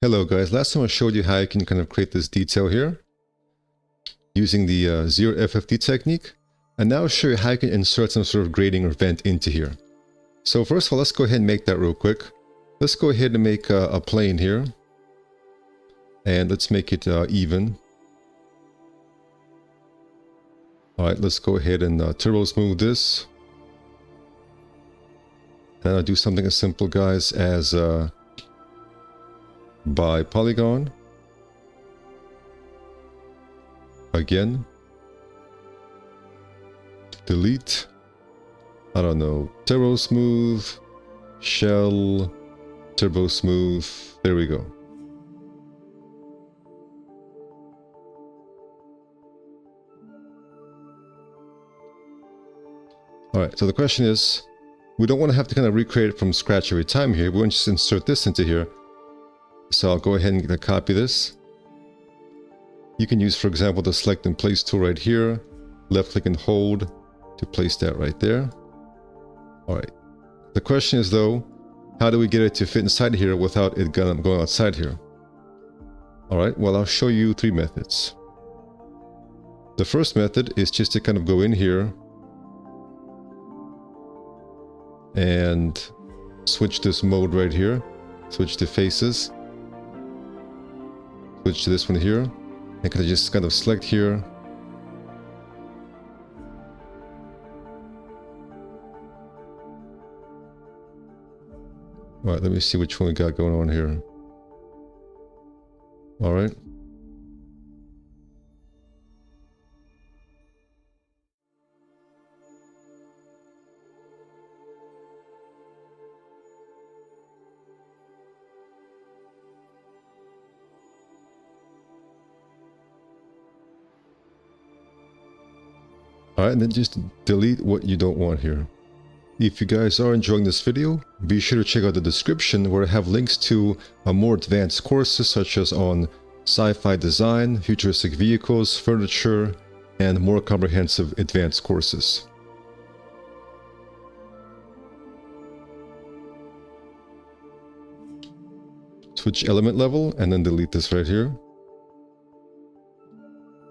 Hello guys, last time I showed you how you can kind of create this detail here using the 0FFT technique, and now I'll show you how you can insert some sort of grading or vent into here. So first of all, let's go ahead and make that real quick. Let's go ahead and make a plane here, and let's make it even. Alright, let's go ahead and turbo smooth this. And I'll do something as simple, guys, as by Polygon. Again. Delete. I don't know. Turbo smooth. Shell. Turbo smooth. There we go. Alright, so the question is, we don't want to have to kind of recreate it from scratch every time here. We want to just insert this into here. So I'll go ahead and copy this. You can use, for example, the select and place tool right here. Left click and hold to place that right there. Alright. The question is though, how do we get it to fit inside here without it going outside here? Alright, well I'll show you three methods. The first method is just to kind of go in here and switch this mode right here. Switch to faces. Switch to this one here, and kind of just select here. All right, let me see which one we got going on here. All right. Alright, and then just delete what you don't want here. If you guys are enjoying this video, be sure to check out the description where I have links to more advanced courses such as on sci-fi design, futuristic vehicles, furniture, and more comprehensive advanced courses. Switch element level and then delete this right here.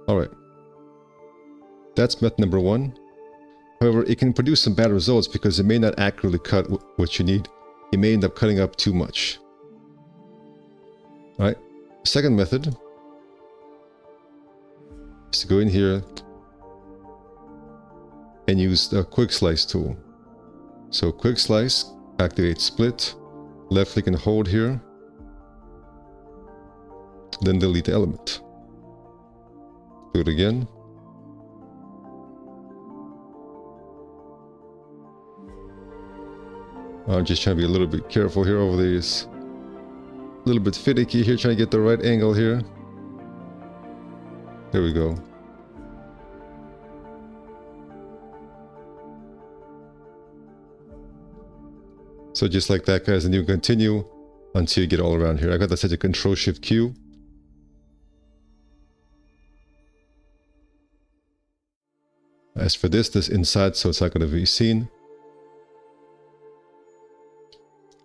Alright. That's method number one. However, it can produce some bad results because it may not accurately cut what you need. It may end up cutting up too much. Alright, second method is to go in here and use the quick slice tool. So quick slice, activate split, left click and hold here, then delete the element. Do it again. I'm just trying to be a little bit careful here over these. A little bit finicky here, trying to get the right angle here. There we go. So just like that, guys, and you continue until you get all around here. I got that set to Control-Shift-Q. As for this inside, so it's not going to be seen.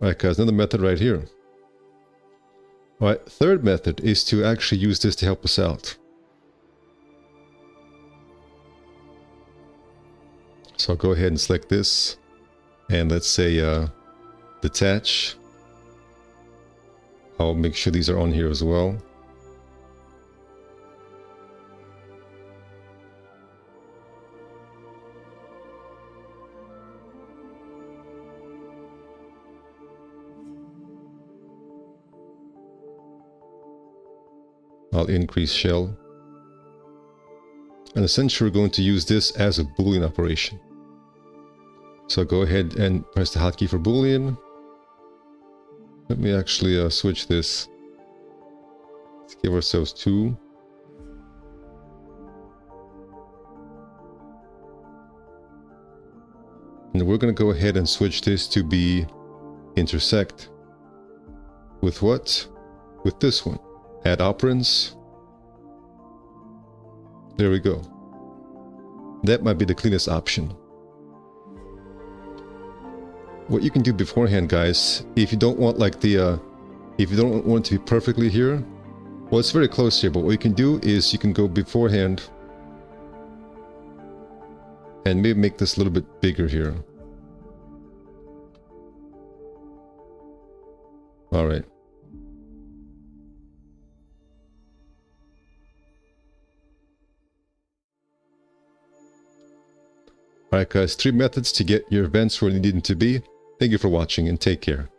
Alright guys, another method right here. Alright, third method is to actually use this to help us out. So I'll go ahead and select this, and let's say detach. I'll make sure these are on here as well. I'll increase shell. And essentially we're going to use this as a Boolean operation. So go ahead and press the hotkey for Boolean. Let me actually switch this. Let's give ourselves 2. And we're going to go ahead and switch this to be intersect. With what? With this one. Add operands. There we go. That might be the cleanest option. What you can do beforehand, guys, if you don't want like the If you don't want it to be perfectly here, well, it's very close here, but what you can do is you can go beforehand and maybe make this a little bit bigger here. All right. Alright guys, 3 methods to get your events where you need them to be. Thank you for watching and take care.